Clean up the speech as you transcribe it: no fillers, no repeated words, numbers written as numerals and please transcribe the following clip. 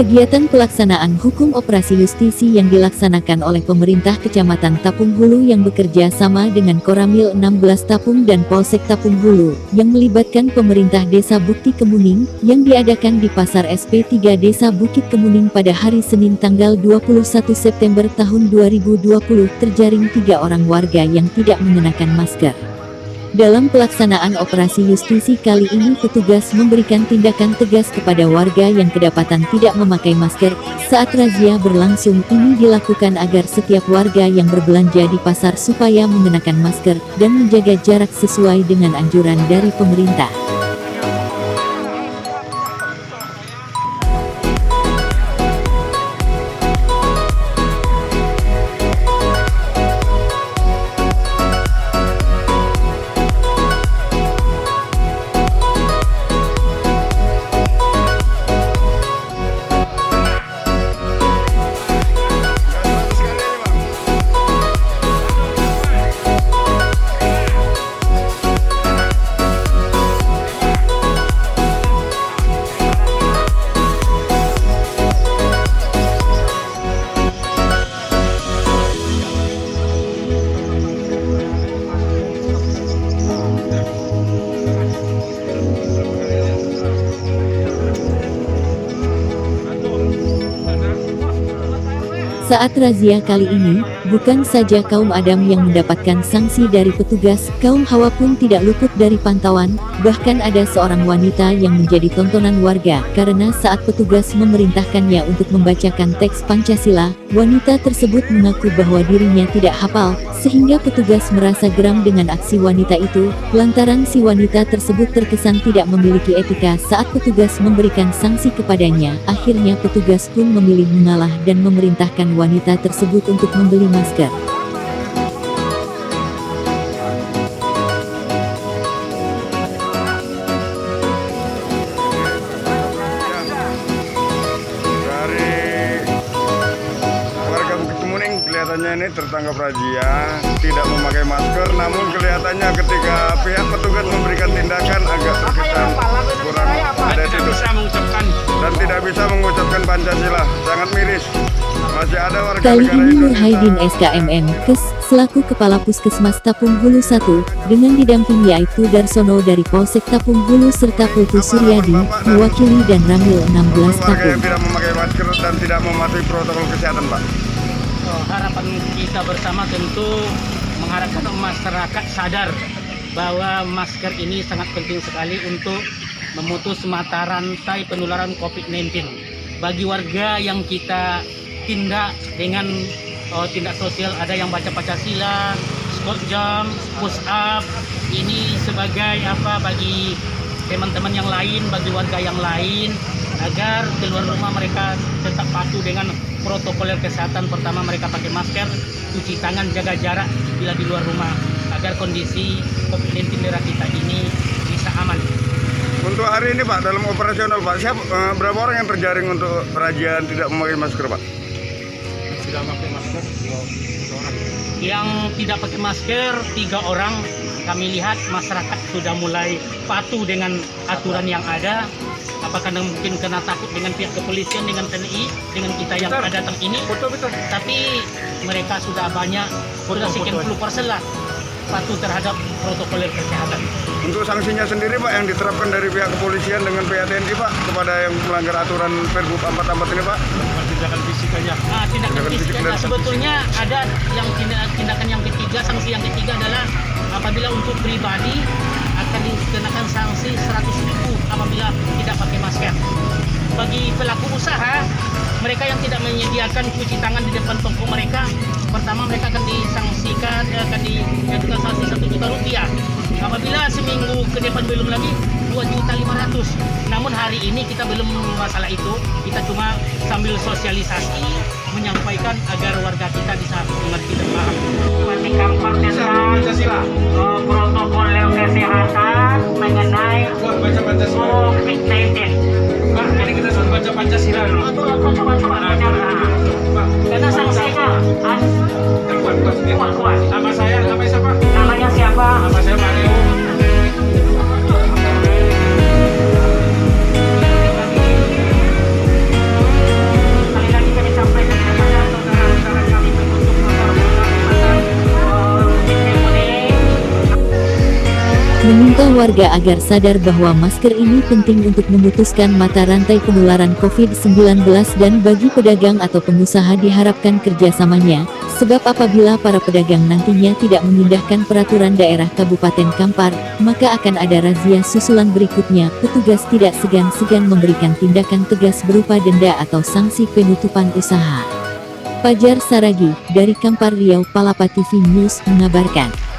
Kegiatan pelaksanaan hukum operasi justisi yang dilaksanakan oleh pemerintah Kecamatan Tapung Hulu yang bekerja sama dengan Koramil 16 Tapung dan Polsek Tapung Hulu, yang melibatkan pemerintah Desa Bukti Kemuning, yang diadakan di Pasar SP3 Desa Bukit Kemuning pada hari Senin tanggal 21 September tahun 2020, terjaring 3 orang warga yang tidak mengenakan masker. Dalam pelaksanaan operasi justisi kali ini, petugas memberikan tindakan tegas kepada warga yang kedapatan tidak memakai masker. Saat razia berlangsung, ini dilakukan agar setiap warga yang berbelanja di pasar supaya mengenakan masker dan menjaga jarak sesuai dengan anjuran dari pemerintah. Saat razia kali ini, bukan saja kaum Adam yang mendapatkan sanksi dari petugas, kaum Hawa pun tidak luput dari pantauan. Bahkan ada seorang wanita yang menjadi tontonan warga, karena saat petugas memerintahkannya untuk membacakan teks Pancasila, wanita tersebut mengaku bahwa dirinya tidak hafal, sehingga petugas merasa geram dengan aksi wanita itu, lantaran si wanita tersebut terkesan tidak memiliki etika saat petugas memberikan sanksi kepadanya. Akhirnya petugas pun memilih mengalah dan memerintahkan wanita tersebut untuk membeli masker. Kelihatannya ini tertangkap razia, tidak memakai masker, namun kelihatannya ketika pihak petugas memberikan tindakan agak terkesan kurang ada itu dan tidak bisa mengucapkan Pancasila, sangat miris. Masih ada warga Kali negara ini Nur Indonesia. Haidin SKMM, Kes, selaku Kepala Puskesmas Tapung Hulu 1, dengan didampingi Aibtu Darsono dari Polsek Tapung Hulu serta Putu Suryadi, mewakili dan Ramil 16 warga yang Tapung. tidak memakai masker dan tidak mematuhi protokol kesehatan, Pak. Harapan kita bersama tentu mengharapkan masyarakat sadar bahwa masker ini sangat penting sekali untuk memutus mata rantai penularan COVID-19. Bagi warga yang kita tindak dengan tindak sosial, ada yang baca Pancasila, squat jump, push up, ini sebagai bagi teman-teman yang lain, bagi warga yang lain, agar keluar rumah mereka tetap patuh dengan protokol kesehatan. Pertama, mereka pakai masker, cuci tangan, jaga jarak bila di luar rumah, agar kondisi COVID-19 daerah kita ini bisa aman. Untuk hari ini, Pak, dalam operasional, Pak, berapa orang yang terjaring untuk razia tidak memakai masker, Pak? Tidak pakai masker 2 orang. Yang tidak pakai masker 3 orang. Kami lihat masyarakat sudah mulai patuh dengan aturan yang ada. Apakah mungkin karena takut dengan pihak kepolisian, dengan TNI, dengan kita yang datang ini? Betul. Tapi mereka sudah banyak, sudah sekian puluh % lah patuh terhadap protokol kesehatan. Untuk sanksinya sendiri, Pak, yang diterapkan dari pihak kepolisian dengan pihak TNI, Pak, kepada yang melanggar aturan Pergub 44 ini, Pak? Tindakan fisik aja. Tindakan fisik aja. Sebetulnya ada yang tindakan yang ketiga, sanksi yang ketiga adalah apabila untuk pribadi akan dikenakan sanksi 100.000 apabila tidak pakai masker. Bagi pelaku usaha, mereka yang tidak menyediakan cuci tangan di depan toko mereka, pertama mereka akan disangsikan, akan dijatuhkan sanksi Rp1 juta. Apabila seminggu ke depan belum lagi, Rp2.500.000. Namun hari ini kita belum masalah itu, kita cuma sambil sosialisasi, menyampaikan agar warga kita bisa mengerti dan paham. Matikan Pancasila, protokol kesehatan mengenai COVID-19. Pak, ini kita sudah baca Pancasila dulu. Karena sanksinya kuat. Nama saya, namanya siapa? Namanya siapa? Nama saya Mario. meminta warga agar sadar bahwa masker ini penting untuk memutuskan mata rantai penularan COVID-19 dan bagi pedagang atau pengusaha diharapkan kerjasamanya, sebab apabila para pedagang nantinya tidak mengindahkan peraturan daerah Kabupaten Kampar, maka akan ada razia susulan berikutnya. Petugas tidak segan-segan memberikan tindakan tegas berupa denda atau sanksi penutupan usaha. Fajar Saragi, dari Kampar Riau, Palapa TV News mengabarkan.